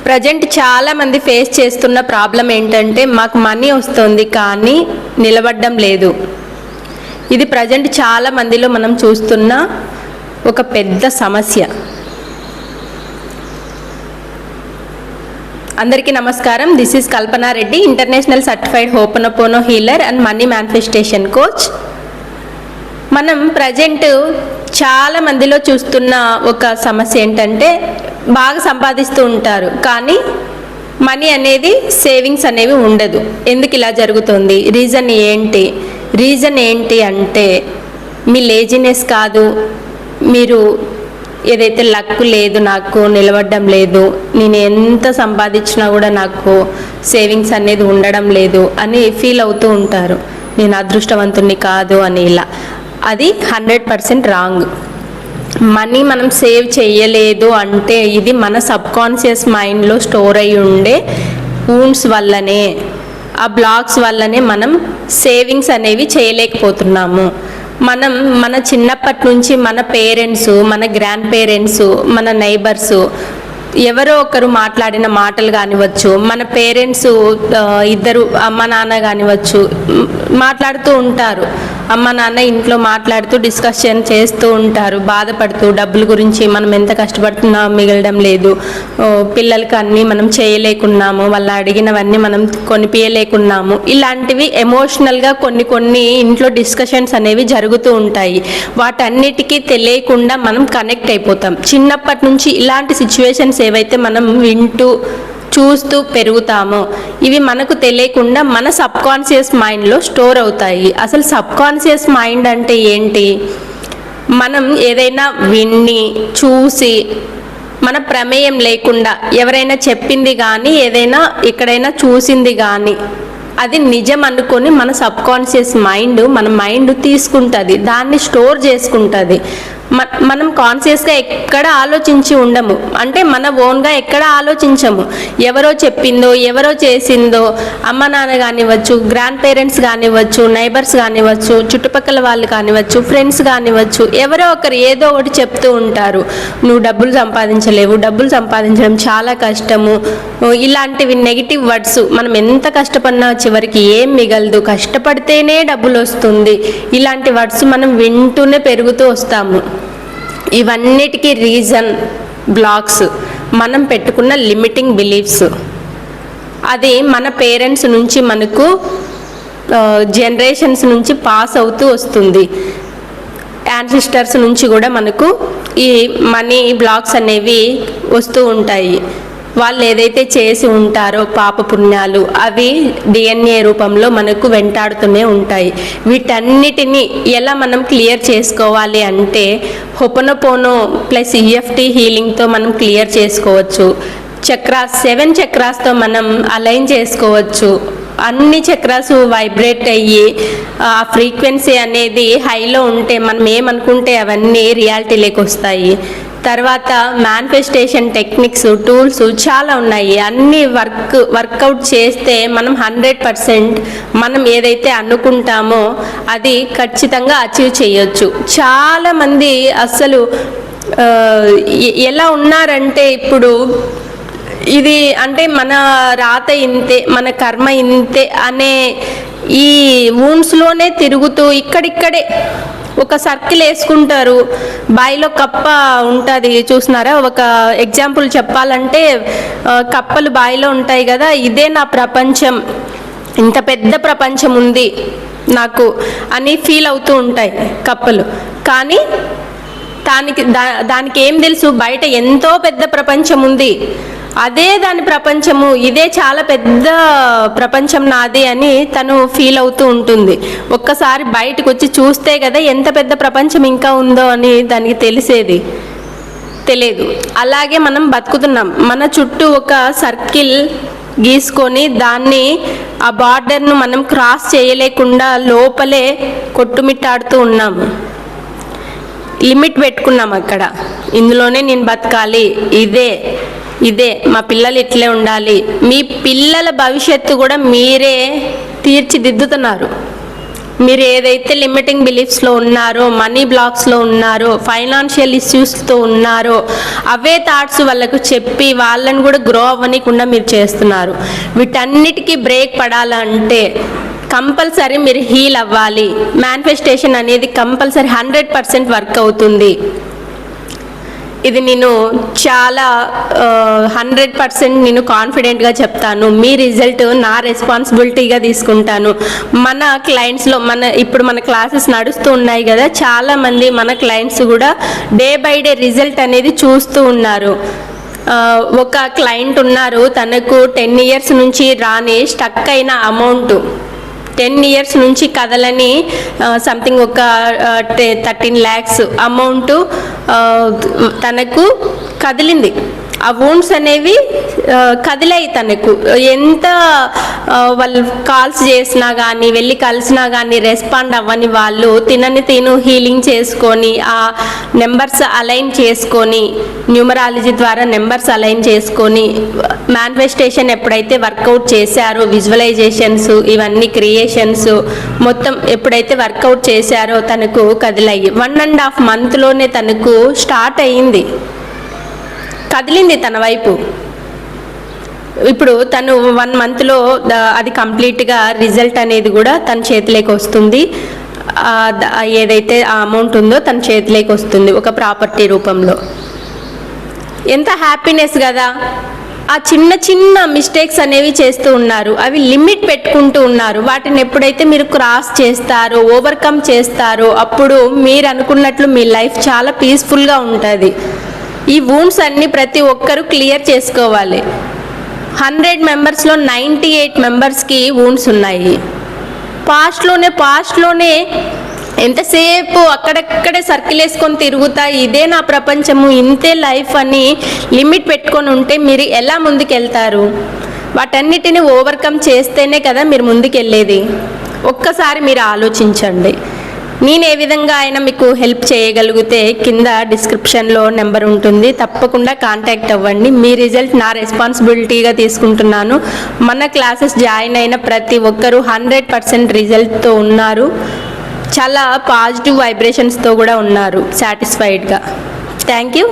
Present చాలామంది face చేస్తున్న problem ఏంటంటే మాకు మనీ వస్తుంది కానీ నిలబడడం లేదు. ఇది ప్రజెంట్ చాలా మందిలో మనం చూస్తున్న ఒక పెద్ద సమస్య. అందరికీ నమస్కారం. This is Kalpana Reddy, international certified ho'oponopono healer and money manifestation coach. మనం ప్రజెంట్ చాలా మందిలో చూస్తున్న ఒక సమస్య ఏంటంటే బాగా సంపాదిస్తూ ఉంటారు కానీ మనీ అనేది సేవింగ్స్ అనేవి ఉండదు. ఎందుకు ఇలా జరుగుతుంది? రీజన్ ఏంటి అంటే మీ లేజినెస్ కాదు, మీరు ఏదైతే లక్ లేదు, నాకు నిలబడడం లేదు, నేను ఎంత సంపాదించినా కూడా నాకు సేవింగ్స్ అనేది ఉండడం లేదు అని ఫీల్ అవుతూ ఉంటారు. నేను అదృష్టవంతుణ్ణి కాదు అని. ఇలా అది 100% రాంగ్. మనీ మనం సేవ్ చేయలేదు అంటే ఇది మన సబ్కాన్షియస్ మైండ్లో స్టోర్ అయి ఉండే వూండ్స్ వల్లనే, ఆ బ్లాక్స్ వల్లనే మనం సేవింగ్స్ అనేవి చేయలేకపోతున్నాము. మనం మన చిన్నప్పటి నుంచి మన పేరెంట్స్, మన గ్రాండ్ పేరెంట్స్, మన నైబర్స్ ఎవరో ఒకరు మాట్లాడిన మాటలు కానివచ్చు, మన పేరెంట్స్ ఇద్దరు అమ్మ నాన్న కానివచ్చు మాట్లాడుతూ ఉంటారు. అమ్మ నాన్న ఇంట్లో మాట్లాడుతూ డిస్కషన్ చేస్తూ ఉంటారు, బాధపడుతూ డబ్బుల గురించి. మనం ఎంత కష్టపడుతున్నా మిగలడం లేదు, పిల్లలకి అన్నీ మనం చేయలేకున్నాము, వాళ్ళు అడిగినవన్నీ మనం కొనిపించలేకున్నాము. ఇలాంటివి ఎమోషనల్గా కొన్ని ఇంట్లో డిస్కషన్స్ అనేవి జరుగుతూ ఉంటాయి. వాటన్నిటికీ తెలియకుండా మనం కనెక్ట్ అయిపోతాం. చిన్నప్పటి నుంచి ఇలాంటి సిచ్యువేషన్స్ ఏవైతే మనం వింటూ చూస్తూ పెరుగుతామో ఇవి మనకు తెలియకుండా మన సబ్కాన్షియస్ మైండ్లో స్టోర్ అవుతాయి. అసలు సబ్కాన్షియస్ మైండ్ అంటే ఏంటి? మనం ఏదైనా విని చూసి మన ప్రమేయం లేకుండా ఎవరైనా చెప్పింది కానీ ఏదైనా ఎక్కడైనా చూసింది కానీ అది నిజం అనుకొని మన సబ్కాన్షియస్ మైండ్ మన మైండ్ తీసుకుంటుంది, దాన్ని స్టోర్ చేసుకుంటుంది. మనం కాన్షియస్గా ఎక్కడ ఆలోచించి ఉండము, అంటే మన ఓన్గా ఎక్కడ ఆలోచించము. ఎవరో చెప్పిందో, ఎవరో చేసిందో, అమ్మ నాన్న కానివ్వచ్చు, గ్రాండ్ పేరెంట్స్ కానివ్వచ్చు, నైబర్స్ కానివ్వచ్చు, చుట్టుపక్కల వాళ్ళు కానివ్వచ్చు, ఫ్రెండ్స్ కానివ్వచ్చు, ఎవరో ఒకరు ఏదో ఒకటి చెప్తూ ఉంటారు. నువ్వు డబ్బులు సంపాదించలేవు, డబ్బులు సంపాదించడం చాలా కష్టము, ఇలాంటివి నెగిటివ్ వర్డ్స్. మనం ఎంత కష్టపడినా చివరికి ఏం మిగలదు, కష్టపడితేనే డబ్బులు వస్తుంది, ఇలాంటి వర్డ్స్ మనం వింటూనే పెరుగుతూ వస్తాము. ఇవన్నిటికీ రీజన్ బ్లాక్స్, మనం పెట్టుకున్న లిమిటింగ్ బిలీఫ్స్. అది మన పేరెంట్స్ నుంచి మనకు జనరేషన్స్ నుంచి పాస్ అవుతూ వస్తుంది. యాన్సిస్టర్స్ నుంచి కూడా మనకు ఈ మనీ బ్లాక్స్ అనేవి వస్తూ ఉంటాయి. వాళ్ళు ఏదైతే చేసి ఉంటారో పాప పుణ్యాలు అవి DNA రూపంలో మనకు వెంటాడుతూనే ఉంటాయి. వీటన్నిటిని ఎలా మనం క్లియర్ చేసుకోవాలి అంటే హోపనోపోనో ప్లస్ EFT హీలింగ్తో మనం క్లియర్ చేసుకోవచ్చు. 7 చక్రాస్తో మనం అలైన్ చేసుకోవచ్చు. అన్ని చక్రాస్ వైబ్రేట్ అయ్యి ఆ ఫ్రీక్వెన్సీ అనేది హైలో ఉంటే మనం ఏమనుకుంటే అవన్నీ రియాలిటీలోకి వస్తాయి. తర్వాత మేనిఫెస్టేషన్ టెక్నిక్స్, టూల్స్ చాలా ఉన్నాయి. అన్ని వర్కౌట్ చేస్తే మనం 100% మనం ఏదైతే అనుకుంటామో అది ఖచ్చితంగా అచీవ్ చేయొచ్చు. చాలామంది అసలు ఎలా ఉన్నారంటే ఇప్పుడు ఇది అంటే మన రాత ఇంతే, మన కర్మ ఇంతే అనే ఈ వూండ్స్లోనే తిరుగుతూ ఇక్కడిక్కడే ఒక సర్కిల్ వేసుకుంటారు. బాయిలో కప్ప ఉంటుంది చూసినారా? ఒక ఎగ్జాంపుల్ చెప్పాలంటే కప్పలు బాయిలో ఉంటాయి కదా, ఇదే నా ప్రపంచం, ఇంత పెద్ద ప్రపంచం ఉంది నాకు అని ఫీల్ అవుతూ ఉంటాయి కప్పలు. కానీ దానికి ఏం తెలుసు, బయట ఎంతో పెద్ద ప్రపంచం ఉంది, అదే దాని ప్రపంచము, ఇదే చాలా పెద్ద ప్రపంచం నాది అని తను ఫీల్ అవుతూ ఉంటుంది. ఒక్కసారి బయటకు వచ్చి చూస్తే కదా ఎంత పెద్ద ప్రపంచం ఇంకా ఉందో అని దానికి తెలియదు. అలాగే మనం బతుకుతున్నాం. మన చుట్టూ ఒక సర్కిల్ గీసుకొని దాన్ని ఆ బార్డర్ను మనం క్రాస్ చేయలేకుండా లోపలే కొట్టుమిట్టాడుతూ ఉన్నాము. లిమిట్ పెట్టుకున్నాం అక్కడ, ఇందులోనే నేను బతకాలి, ఇదే మా పిల్లలు ఇట్లే ఉండాలి. మీ పిల్లల భవిష్యత్తు కూడా మీరే తీర్చిదిద్దుతున్నారు. మీరు ఏదైతే లిమిటింగ్ బిలీఫ్స్లో ఉన్నారో, మనీ బ్లాక్స్లో ఉన్నారో, ఫైనాన్షియల్ ఇష్యూస్తో ఉన్నారో, అవే థాట్స్ వాళ్ళకు చెప్పి వాళ్ళని కూడా గ్రో అవ్వనీయకుండా మీరు చేస్తున్నారు. వీటన్నిటికీ బ్రేక్ పడాలంటే కంపల్సరీ మీరు హీల్ అవ్వాలి. మేనిఫెస్టేషన్ అనేది కంపల్సరీ 100% వర్క్ అవుతుంది. ఇది నేను చాలా 100% నేను కాన్ఫిడెంట్గా చెప్తాను. మీ రిజల్ట్ నా రెస్పాన్సిబిలిటీగా తీసుకుంటాను. మన క్లయింట్స్లో ఇప్పుడు మన క్లాసెస్ నడుస్తూ ఉన్నాయి కదా, చాలామంది మన క్లయింట్స్ కూడా డే బై డే రిజల్ట్ అనేది చూస్తూ ఉన్నారు. ఒక క్లయింట్ ఉన్నారు, తనకు 10 years నుంచి రాని స్టక్ అయిన అమౌంట్ 10 years నుంచి కదలని సంథింగ్ ఒక 13 lakhs అమౌంట్ తనకు కదిలింది. ఆ వూండ్స్ అనేవి కదిలాయి. తనకు ఎంత వాళ్ళు కాల్స్ చేసినా కానీ, వెళ్ళి కలిసినా కానీ రెస్పాండ్ అవ్వని వాళ్ళు తిను హీలింగ్ చేసుకొని, ఆ నెంబర్స్ అలైన్ చేసుకొని, న్యూమరాలజీ ద్వారా నెంబర్స్ అలైన్ చేసుకొని, మేనిఫెస్టేషన్ ఎప్పుడైతే వర్కౌట్ చేశారో, విజువలైజేషన్స్ ఇవన్నీ క్రియేషన్స్ మొత్తం ఎప్పుడైతే వర్కౌట్ చేశారో తనకు కదిలాయి. 1.5 monthలోనే తనకు స్టార్ట్ అయ్యింది, కదిలింది తన వైపు. ఇప్పుడు తను 1 monthలో అది కంప్లీట్గా రిజల్ట్ అనేది కూడా తన చేతిలోకి వస్తుంది. ఏదైతే ఆ అమౌంట్ ఉందో తన చేతిలోకి వస్తుంది ఒక ప్రాపర్టీ రూపంలో. ఎంత హ్యాపీనెస్ కదా. ఆ చిన్న చిన్న మిస్టేక్స్ అనేవి చేస్తూ ఉన్నారు, అవి లిమిట్ పెట్టుకుంటూ ఉన్నారు. వాటిని ఎప్పుడైతే మీరు క్రాస్ చేస్తారో, ఓవర్కమ్ చేస్తారో, అప్పుడు మీరు అనుకున్నట్లు మీ లైఫ్ చాలా పీస్ఫుల్గా ఉంటుంది. ఈ వూండ్స్ అన్నీ ప్రతి ఒక్కరూ క్లియర్ చేసుకోవాలి. 100 మెంబర్స్లో 98 మెంబర్స్కి వూండ్స్ ఉన్నాయి. పాస్ట్లోనే ఎంతసేపు అక్కడక్కడే సర్కిల్ వేసుకొని తిరుగుతా, ఇదే నా ప్రపంచము, ఇంతే లైఫ్ అని లిమిట్ పెట్టుకొని ఉంటే మీరు ఎలా ముందుకెళ్తారు? వాటన్నిటిని ఓవర్కమ్ చేస్తేనే కదా మీరు ముందుకెళ్ళేది. ఒక్కసారి మీరు ఆలోచించండి. నేను ఏ విధంగా అయినా మీకు హెల్ప్ చేయగలిగితే కింద డిస్క్రిప్షన్లో నెంబర్ ఉంటుంది, తప్పకుండా కాంటాక్ట్ అవ్వండి. మీ రిజల్ట్ నా రెస్పాన్సిబిలిటీగా తీసుకుంటున్నాను. మన క్లాసెస్ జాయిన్ అయిన ప్రతి ఒక్కరూ 100% రిజల్ట్తో ఉన్నారు. చాలా పాజిటివ్ వైబ్రేషన్స్తో కూడా ఉన్నారు, సాటిస్ఫైడ్గా. Thank you.